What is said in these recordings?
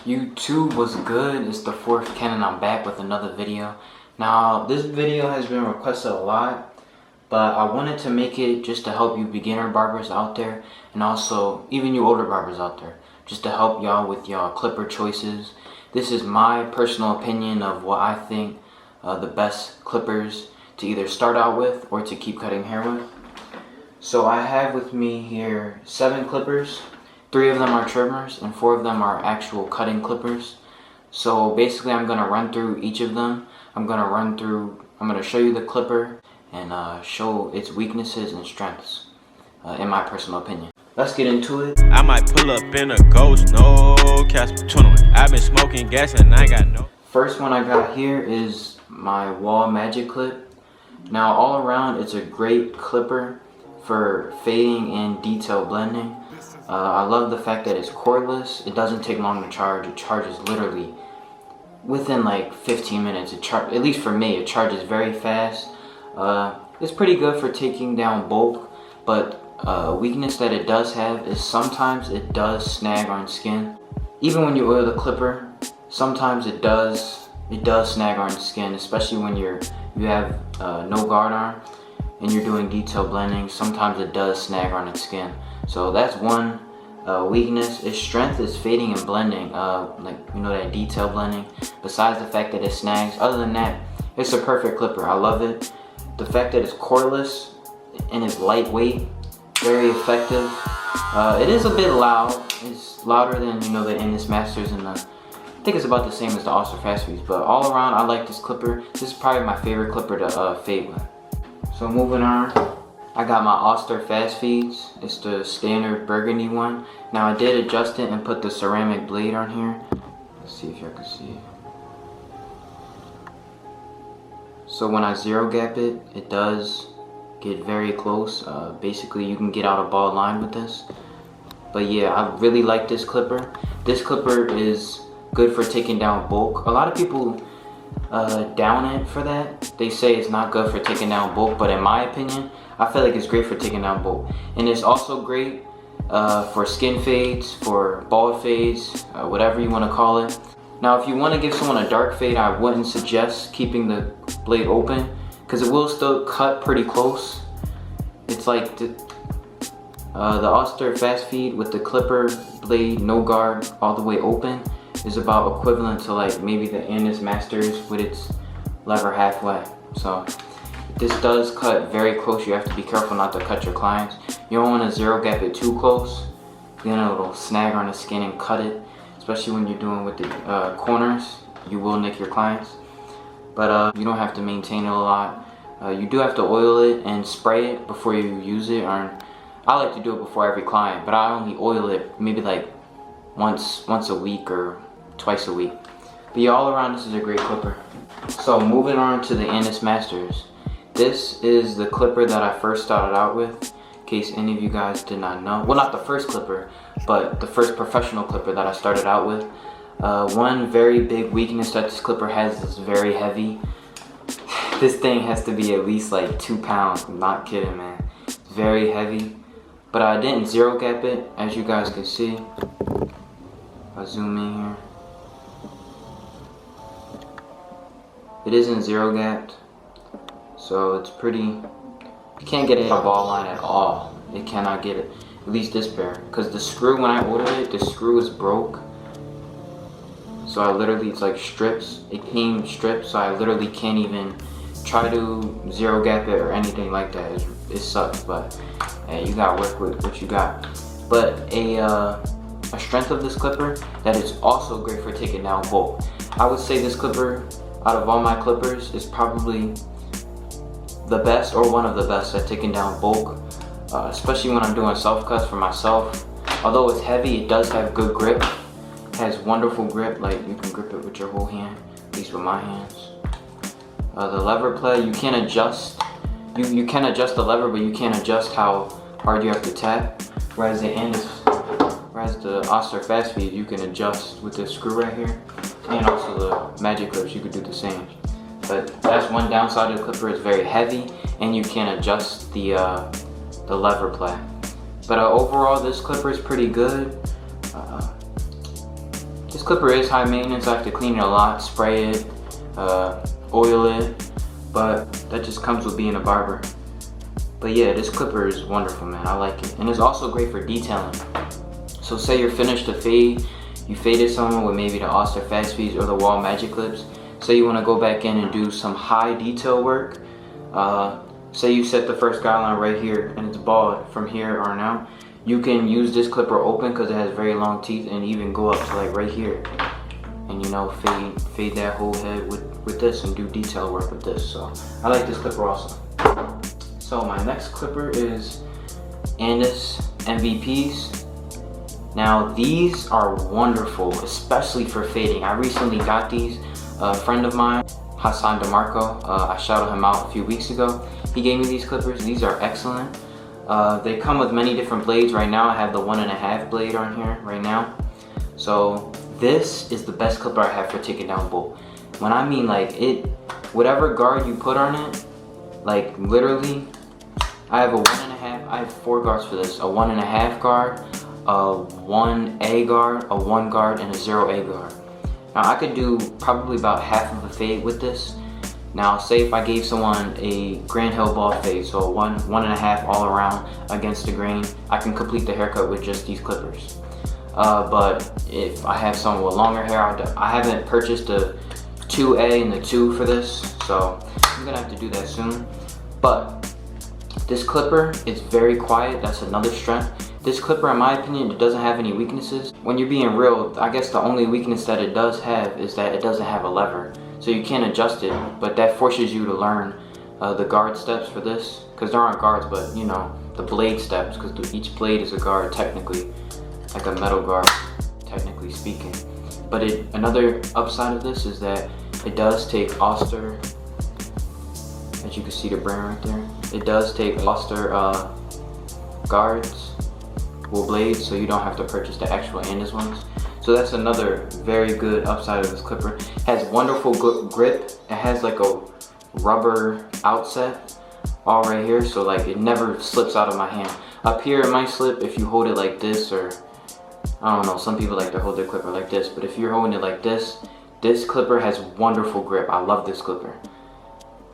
YouTube was good. It's the fourth Ken and I'm back with another video. Now this video has been requested a lot, but I wanted to make it just to help you beginner barbers out there, and also even you older barbers out there, just to help y'all with y'all clipper choices. This is my personal opinion of what I think the best clippers to either start out with or to keep cutting hair with. So I have with me here 7 clippers. 3 of them are trimmers and 4 of them are actual cutting clippers. So basically I'm going to run through each of them. I'm going to show you the clipper and show its weaknesses and strengths, in my personal opinion. Let's get into it. I might pull up in a ghost, no Casper 21. I've been smoking gas and I got no. First one I got here is my wall magic clip. Now all around it's a great clipper for fading and detail blending. I love the fact that it's cordless. It doesn't take long to charge. It charges literally within like 15 minutes. At least for me, it charges very fast. It's pretty good for taking down bulk, but weakness that it does have is sometimes it does snag on skin. Even when you oil the clipper, sometimes it does snag on skin, especially when you have no guard arm and you're doing detail blending. Sometimes it does snag on its skin. So that's one weakness. Its strength is fading and blending, like that detail blending. Besides the fact that it snags, other than that, it's a perfect clipper. I love it. The fact that it's cordless and it's lightweight, very effective. It is a bit loud. It's louder than the Endless Masters and I think it's about the same as the Oster Fast Feeds. But all around, I like this clipper. This is probably my favorite clipper to fade with. So moving on, I got my Oster Fast Feeds. It's the standard burgundy one. Now I did adjust it and put the ceramic blade on here. Let's see if y'all can see it. So when I zero gap it, it does get very close. Basically you can get out a bald line with this. But yeah, I really like this clipper. This clipper is good for taking down bulk. A lot of people down it for that. They say it's not good for taking down bulk, but in my opinion, I feel like it's great for taking down bulk. And it's also great for skin fades, for bald fades, whatever you want to call it. Now if you want to give someone a dark fade, I wouldn't suggest keeping the blade open, because it will still cut pretty close. It's like the Oster Fast Feed with the clipper blade, no guard, all the way open, is about equivalent to like maybe the Endless Masters with its lever halfway. So this does cut very close. You have to be careful not to cut your clients. You don't want to zero gap it too close, then it'll snag on the skin and cut it, especially when you're doing with the corners. You will nick your clients, but you don't have to maintain it a lot. You do have to oil it and spray it before you use it, or I like to do it before every client, but I only oil it maybe like once a week or twice a week. But yeah, all around this is a great clipper. So moving on to the Endless Masters. This is the clipper that I first started out with, in case any of you guys did not know. Well, not the first clipper, but the first professional clipper that I started out with. One very big weakness that this clipper has is very heavy. This thing has to be at least like 2 pounds. I'm not kidding, man. It's very heavy. But I didn't zero gap it, as you guys can see. I'll zoom in here. It isn't zero gapped, so it's pretty. You can't get it in a ball line at all. It cannot get it. At least this pair, because the screw, when I ordered it, the screw is broke. So I literally, it's like strips. It came stripped, so I literally can't even try to zero gap it or anything like that. It sucks, but hey, you gotta work with what you got. But a strength of this clipper that is also great for taking down bulk. I would say this clipper, out of all my clippers, is probably the best or one of the best at taking down bulk, especially when I'm doing self cuts for myself. Although it's heavy, it does have good grip. It has wonderful grip, like you can grip it with your whole hand, at least with my hands. The lever play, you can adjust. You can adjust the lever, but you can't adjust how hard you have to tap. Whereas the Oster Fast Feed, you can adjust with this screw right here, and also the magic clips, you could do the same. But that's one downside of the clipper. It's very heavy, and you can't adjust the lever play. But overall, this clipper is pretty good. This clipper is high maintenance. I have to clean it a lot, spray it, oil it, but that just comes with being a barber. But yeah, this clipper is wonderful, man. I like it. And it's also great for detailing. So say you're finished to fade, you faded someone with maybe the Oster Fast Speeds or the Wall Magic Clips. Say you want to go back in and do some high detail work. Say you set the first guideline right here and it's bald from here on out. You can use this clipper open because it has very long teeth and even go up to like right here. And you know, fade that whole head with this and do detail work with this. So I like this clipper also. So my next clipper is Andis MVPs. Now these are wonderful, especially for fading. I recently got these. A friend of mine, Hassan DeMarco, I shouted him out a few weeks ago. He gave me these clippers. These are excellent. They come with many different blades. Right now I have the 1.5 blade on here right now. So this is the best clipper I have for taking down bull. When I mean like it, whatever guard you put on it, like literally, I have a 1.5, I have 4 guards for this. A 1.5 guard, a 1A guard, a 1 guard, and a 0A guard. Now I could do probably about half of a fade with this. Now say if I gave someone a Grand Hill bald fade, so 1.5 all around against the grain, I can complete the haircut with just these clippers. But if I have someone with longer hair, I haven't purchased the 2A and the 2 for this, so I'm gonna have to do that soon. But this clipper is very quiet. That's another strength. This clipper, in my opinion, it doesn't have any weaknesses. When you're being real, I guess the only weakness that it does have is that it doesn't have a lever. So you can't adjust it, but that forces you to learn the guard steps for this. Because there aren't guards, but you know, the blade steps, because each blade is a guard technically, like a metal guard, technically speaking. But another upside of this is that it does take Oster, as you can see the brand right there, it does take Oster guards, wool blades, so you don't have to purchase the actual Andis ones. So that's another very good upside of this clipper. It has wonderful grip. It has like a rubber outset all right here, so like it never slips out of my hand. Up here it might slip if you hold it like this, or I don't know, some people like to hold their clipper like this, but if you're holding it like this, this clipper has wonderful grip. I love this clipper.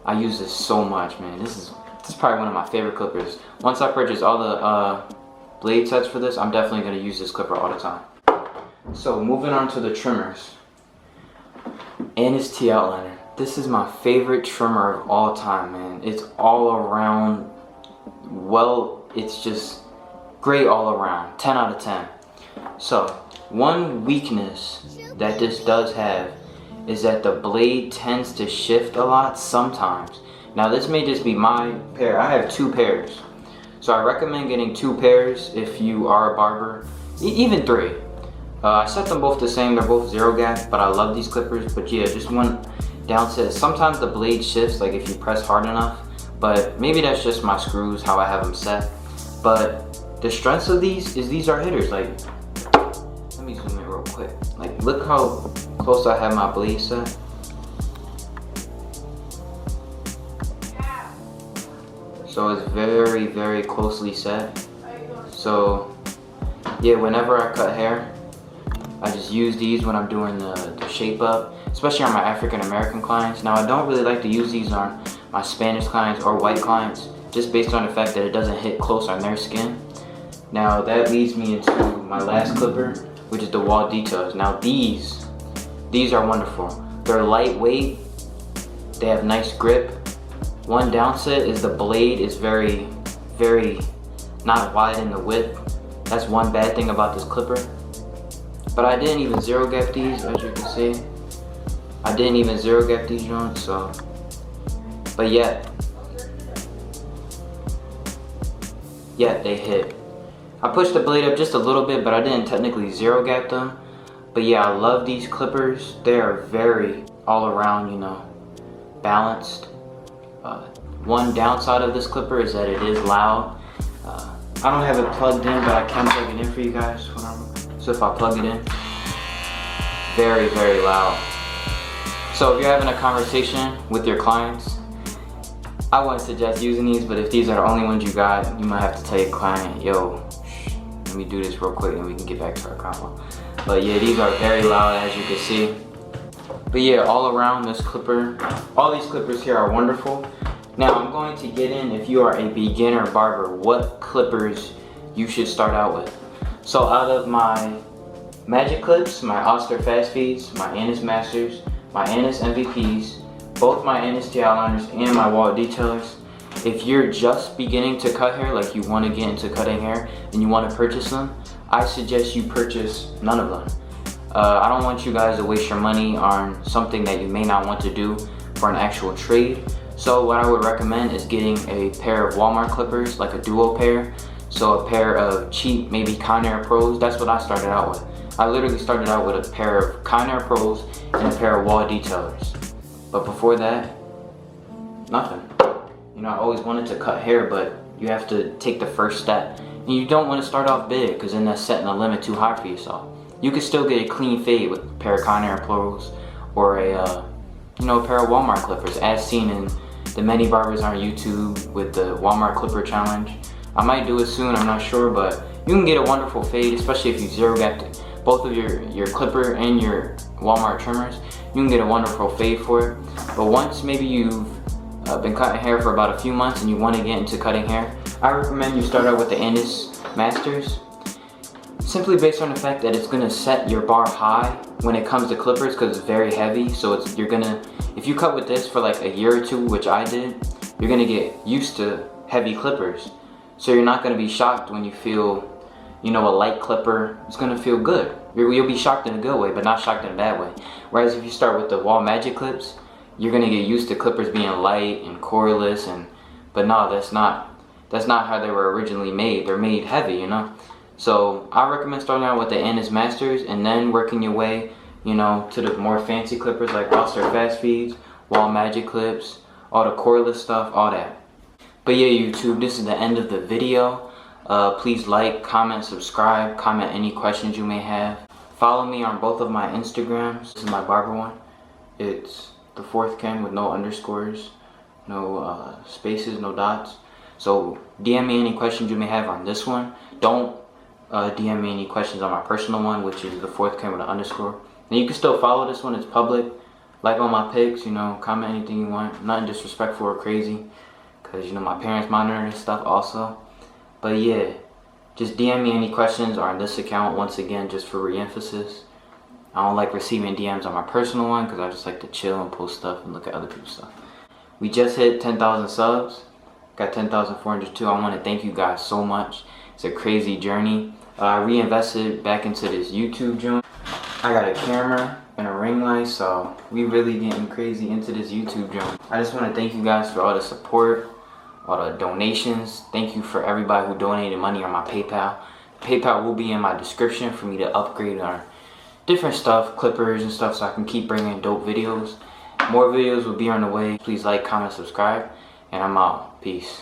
I use this so much, man. This is probably one of my favorite clippers. Once I purchase all the blade sets for this, I'm definitely going to use this clipper all the time. So moving on to the trimmers. Andis T Outliner. This is my favorite trimmer of all time, man. It's all around, well, it's just great all around. 10 out of 10. So one weakness that this does have is that the blade tends to shift a lot sometimes. Now this may just be my pair. I have 2 pairs. So I recommend getting 2 pairs if you are a barber, even 3. I set them both the same, they're both 0 gap, but I love these clippers. But yeah, just one downset. Sometimes the blade shifts, like if you press hard enough, but maybe that's just my screws, how I have them set. But the strengths of these is these are hitters. Like, let me zoom in real quick. Like, look how close I have my blade set. So it's very, very closely set. So yeah, whenever I cut hair, I just use these when I'm doing the shape up, especially on my African American clients. Now I don't really like to use these on my Spanish clients or white clients, just based on the fact that it doesn't hit close on their skin. Now that leads me into my last clipper, which is the wall details. Now these are wonderful. They're lightweight, they have nice grip. One downset is the blade is very, very not wide in the width. That's one bad thing about this clipper. But I didn't even 0 gap these, as you can see. I didn't even 0 gap these joints, so. But yet they hit. I pushed the blade up just a little bit, but I didn't technically 0 gap them. But yeah, I love these clippers. They are very all around, you know, balanced. One downside of this clipper is that it is loud. I don't have it plugged in, but I can plug it in for you guys. So if I plug it in, very, very loud. So if you're having a conversation with your clients, I wouldn't suggest using these, but if these are the only ones you got, you might have to tell your client, yo, let me do this real quick and we can get back to our convo. But yeah, these are very loud, as you can see. But yeah, all around this clipper, all these clippers here are wonderful. Now I'm going to get in, if you are a beginner barber, what clippers you should start out with. So out of my Magic Clips, my Oster Fast Feeds, my Annis Masters, my Annis MVPs, both my Annis TL liners, and my wall detailers, if you're just beginning to cut hair, like you want to get into cutting hair and you want to purchase them, I suggest you purchase none of them. I don't want you guys to waste your money on something that you may not want to do for an actual trade. So what I would recommend is getting a pair of Walmart clippers, like a duo pair. So a pair of cheap, maybe Conair Pros. That's what I started out with. I literally started out with a pair of Conair Pros and a pair of wall detailers. But before that, nothing. You know, I always wanted to cut hair, but you have to take the first step. And you don't want to start off big, because then that's setting a limit too high for yourself. You can still get a clean fade with a pair of Conair Pros or a pair of Walmart clippers, as seen in the many barbers on YouTube with the Walmart clipper challenge. I might do it soon, I'm not sure, but you can get a wonderful fade, especially if you zero gap both of your clipper and your Walmart trimmers. You can get a wonderful fade for it. But once maybe you've been cutting hair for about a few months and you want to get into cutting hair, I recommend you start out with the Annis Masters. Simply based on the fact that it's gonna set your bar high when it comes to clippers, because it's very heavy. So if you cut with this for like a year or two, which I did, you're gonna get used to heavy clippers. So you're not gonna be shocked when you feel, a light clipper. It's gonna feel good. You'll be shocked in a good way, but not shocked in a bad way. Whereas if you start with the Wall Magic Clips, you're gonna get used to clippers being light and cordless, but no, that's not how they were originally made. They're made heavy, So I recommend starting out with the Annis Masters and then working your way, to the more fancy clippers like Oster Fast Feeds, Wall Magic Clips, all the cordless stuff, all that. But yeah, YouTube, this is the end of the video. Please like, comment, subscribe, comment any questions you may have. Follow me on both of my Instagrams. This is my barber one. It's the 4th Ken with no underscores, no spaces, no dots. So DM me any questions you may have on this one. Don't DM me any questions on my personal one, which is the 4th Ken with an underscore. And you can still follow this one, it's public. Like all my pics, comment anything you want. Nothing disrespectful or crazy, because my parents monitor and stuff also. But yeah, just DM me any questions on this account, once again, just for re-emphasis. I don't like receiving DMs on my personal one, because I just like to chill and post stuff and look at other people's stuff. We just hit 10,000 subs. Got 10,402. I want to thank you guys so much. It's a crazy journey. I reinvested back into this YouTube joint. I got a camera and a ring light, so we really getting crazy into this YouTube joint. I just want to thank you guys for all the support, all the donations. Thank you for everybody who donated money on my PayPal. PayPal will be in my description for me to upgrade our different stuff, clippers and stuff, so I can keep bringing dope videos. More videos will be on the way. Please like, comment, subscribe, and I'm out. Peace.